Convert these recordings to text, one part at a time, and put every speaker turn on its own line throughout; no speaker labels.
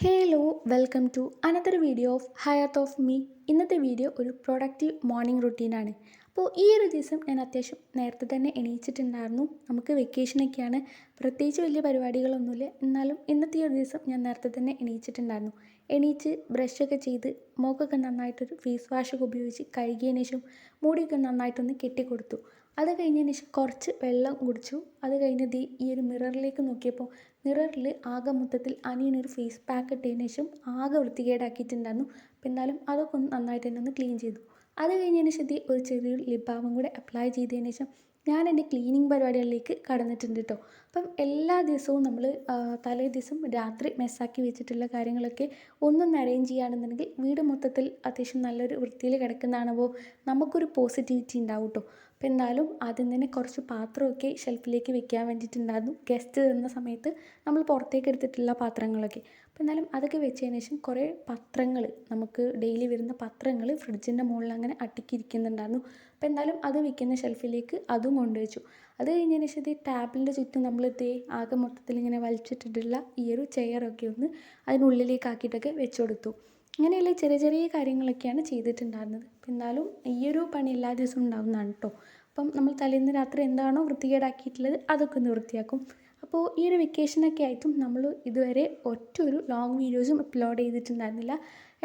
Hello welcome to another video of Hayath of me. ഇന്നത്തെ വീഡിയോ ഒരു പ്രൊഡക്റ്റീവ് മോർണിംഗ് റുട്ടീനാണ്. അപ്പോൾ ഈ ഒരു ദിവസം ഞാൻ അത്യാവശ്യം നേരത്തെ തന്നെ എണീച്ചിട്ടുണ്ടായിരുന്നു. നമുക്ക് വെക്കേഷനൊക്കെയാണ്, പ്രത്യേകിച്ച് വലിയ പരിപാടികളൊന്നുമില്ല. എന്നാലും ഇന്നത്തെ ഈ ഒരു ദിവസം ഞാൻ നേരത്തെ തന്നെ എണീച്ചിട്ടുണ്ടായിരുന്നു. എണീച്ച് ബ്രഷൊക്കെ ചെയ്ത് മുഖമൊക്കെ നന്നായിട്ടൊരു ഫേസ് വാഷൊക്കെ ഉപയോഗിച്ച് കഴുകിയതിന് ശേഷം മുടിയൊക്കെ നന്നായിട്ടൊന്ന് കെട്ടിക്കൊടുത്തു. അത് കഴിഞ്ഞതിന് ശേഷം കുറച്ച് വെള്ളം കുടിച്ചു. അത് കഴിഞ്ഞ് ഈ ഒരു മിററിലേക്ക് നോക്കിയപ്പോൾ മിററിൽ ആകെ മൊത്തത്തിൽ അനിയനൊരു ഫേസ് പാക്ക് ഇട്ടതിന് ശേഷം ആകെ വൃത്തികേടാക്കിയിട്ടുണ്ടായിരുന്നു. അപ്പോൾ എന്നാലും അതൊക്കെ ഒന്ന് നന്നായിട്ട് തന്നെ ഒന്ന് ക്ലീൻ ചെയ്തു. അത് കഴിഞ്ഞതിന് ശേഷം ഒരു ചെറിയൊരു ലിപ് ബാമും കൂടെ അപ്ലൈ ചെയ്തതിന് ശേഷം ഞാൻ എൻ്റെ ക്ലീനിങ് പരിപാടികളിലേക്ക് കടന്നിട്ടുണ്ട് കേട്ടോ. അപ്പം എല്ലാ ദിവസവും നമ്മൾ തലേ ദിവസം രാത്രി മെസ്സാക്കി വെച്ചിട്ടുള്ള കാര്യങ്ങളൊക്കെ ഒന്നൊന്ന് അറേഞ്ച് ചെയ്യുകയാണെന്നുണ്ടെങ്കിൽ വീട് മൊത്തത്തിൽ അത്യാവശ്യം നല്ലൊരു വൃത്തിയിൽ കിടക്കുന്നതാണപ്പോൾ നമുക്കൊരു പോസിറ്റിവിറ്റി ഉണ്ടാവും കേട്ടോ. അപ്പോൾ എന്തായാലും ആദ്യം തന്നെ കുറച്ച് പാത്രമൊക്കെ ഷെൽഫിലേക്ക് വെക്കാൻ വേണ്ടിയിട്ടുണ്ടായിരുന്നു. ഗസ്റ്റ് തരുന്ന സമയത്ത് നമ്മൾ പുറത്തേക്ക് എടുത്തിട്ടുള്ള പാത്രങ്ങളൊക്കെ. അപ്പോൾ എന്നാലും അതൊക്കെ വെച്ചതിന് ശേഷം കുറേ പത്രങ്ങൾ, നമുക്ക് ഡെയിലി വരുന്ന പത്രങ്ങൾ ഫ്രിഡ്ജിൻ്റെ മുകളിൽ അങ്ങനെ അടുക്കിയിരിക്കുന്നുണ്ടായിരുന്നു. അപ്പോൾ എന്തായാലും അത് വെക്കുന്ന ഷെൽഫിലേക്ക് അതും കൊണ്ടുവച്ചു. അത് കഴിഞ്ഞതിന് ശേഷം ഈ ടാബിളിൻ്റെ ചുറ്റും നമ്മൾ ആകെ മൊത്തത്തിൽ ഇങ്ങനെ വലിച്ചിട്ടിട്ടുള്ള ഈ ഒരു ചെയറൊക്കെ ഒന്ന് അതിനുള്ളിലേക്ക് ആക്കിയിട്ടൊക്കെ വെച്ച് കൊടുത്തു. ഇങ്ങനെയുള്ള ചെറിയ ചെറിയ കാര്യങ്ങളൊക്കെയാണ് ചെയ്തിട്ടുണ്ടായിരുന്നത്. അപ്പം എന്നാലും ഈ ഒരു പണി എല്ലാ ദിവസവും ഉണ്ടാകുന്നതാണ് കേട്ടോ. അപ്പം നമ്മൾ തലേന്ന് രാത്രി എന്താണോ വൃത്തികേടാക്കിയിട്ടുള്ളത് അതൊക്കെ ഒന്ന് വൃത്തിയാക്കും. അപ്പോൾ ഈ ഒരു വെക്കേഷനൊക്കെ ആയിട്ടും നമ്മൾ ഇതുവരെ ഒരു ലോങ് വീഡിയോസും അപ്ലോഡ് ചെയ്തിട്ടുണ്ടായിരുന്നില്ല.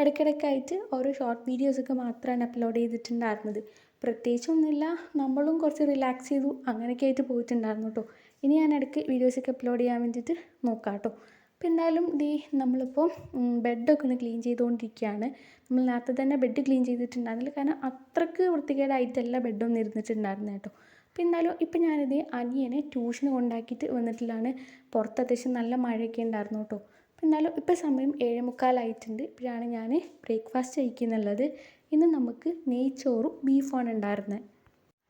ഇടയ്ക്കിടയ്ക്കായിട്ട് ഓരോ ഷോർട്ട് വീഡിയോസൊക്കെ മാത്രമാണ് അപ്ലോഡ് ചെയ്തിട്ടുണ്ടായിരുന്നത്. പ്രത്യേകിച്ചൊന്നുമില്ല, നമ്മളും കുറച്ച് റിലാക്സ് ചെയ്തു, അങ്ങനെയൊക്കെ ആയിട്ട് പോയിട്ടുണ്ടായിരുന്നു കേട്ടോ. ഇനി ഞാൻ ഇടയ്ക്ക് വീഡിയോസൊക്കെ അപ്ലോഡ് ചെയ്യാൻ വേണ്ടിയിട്ട് നോക്കാം കേട്ടോ. അപ്പോൾ എന്തായാലും നമ്മളിപ്പോൾ ബെഡൊക്കെ ഒന്ന് ക്ലീൻ ചെയ്തുകൊണ്ടിരിക്കുകയാണ്. നമ്മൾ നേരത്തെ തന്നെ ബെഡ് ക്ലീൻ ചെയ്തിട്ടുണ്ടായിരുന്നില്ല, കാരണം അത്രയ്ക്ക് വൃത്തികേടായിട്ടല്ല ബെഡൊന്നും ഇരുന്നിട്ടുണ്ടായിരുന്നത് കേട്ടോ. അപ്പോൾ എന്തായാലും ഇപ്പം ഞാനിത് അനിയനെ ട്യൂഷന് കൊണ്ടാക്കിയിട്ട് വന്നിട്ടുള്ളതാണ്. പുറത്ത് അത്യാവശ്യം നല്ല മഴയൊക്കെ ഉണ്ടായിരുന്നു കേട്ടോ. അപ്പോൾ എന്തായാലും ഇപ്പോൾ സമയം 7:45 ഇപ്പോഴാണ് ഞാൻ ബ്രേക്ക്ഫാസ്റ്റ് കഴിക്കുന്നുള്ളത്. ഇന്ന് നമുക്ക് നെയ്ച്ചോറും ബീഫാണ് ഉണ്ടായിരുന്നത്.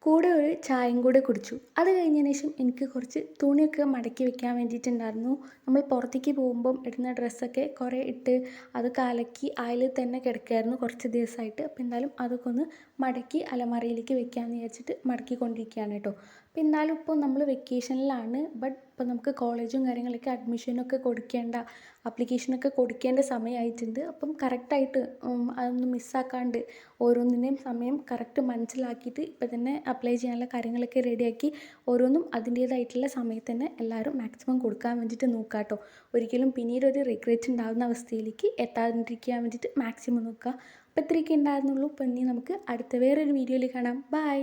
കൂടെ ഒരു ചായയും കൂടെ കുടിച്ചു. അത് കഴിഞ്ഞതിന് ശേഷം എനിക്ക് കുറച്ച് തുണിയൊക്കെ മടക്കി വെക്കാൻ വേണ്ടിയിട്ടുണ്ടായിരുന്നു. നമ്മൾ പുറത്തേക്ക് പോകുമ്പം ഇടുന്ന ഡ്രസ്സൊക്കെ കുറേ ഇട്ട് അതൊക്കെ അലക്കി അതിൽ തന്നെ കിടക്കുകയായിരുന്നു കുറച്ച് ദിവസമായിട്ട്. അപ്പോൾ എന്തായാലും അതൊക്കെ ഒന്ന് മടക്കി അലമാരയിലേക്ക് വെക്കാമെന്ന് വിചാരിച്ചിട്ട് മടക്കിക്കൊണ്ടിരിക്കുകയാണ് കേട്ടോ. അപ്പോൾ എന്തായാലും ഇപ്പോൾ നമ്മൾ വെക്കേഷനിലാണ്. ബട്ട് ഇപ്പോൾ നമുക്ക് കോളേജും കാര്യങ്ങളൊക്കെ അഡ്മിഷനൊക്കെ കൊടുക്കേണ്ട, ആപ്ലിക്കേഷനൊക്കെ കൊടുക്കേണ്ട സമയമായിട്ടുണ്ട്. അപ്പം കറക്റ്റായിട്ട് അതൊന്നും മിസ്സാക്കാണ്ട് ഓരോന്നിൻ്റെയും സമയം കറക്റ്റ് മനസ്സിലാക്കിയിട്ട് ഇപ്പം തന്നെ അപ്ലൈ ചെയ്യാനുള്ള കാര്യങ്ങളൊക്കെ റെഡിയാക്കി ഓരോന്നും അതിൻ്റേതായിട്ടുള്ള സമയത്ത് തന്നെ എല്ലാവരും മാക്സിമം കൊടുക്കാൻ വേണ്ടിയിട്ട് നോക്കുക കേട്ടോ. ഒരിക്കലും പിന്നീട് ഒരു റിഗ്രറ്റ് ഉണ്ടാകുന്ന അവസ്ഥയിലേക്ക് എത്താതിരിക്കാൻ വേണ്ടിയിട്ട് മാക്സിമം നോക്കുക. അപ്പോൾ ഇത്രയൊക്കെ ഉണ്ടായിരുന്നുള്ളൂ. അപ്പോൾ ഇനി നമുക്ക് അടുത്ത വേറൊരു വീഡിയോയിൽ കാണാം. ബൈ.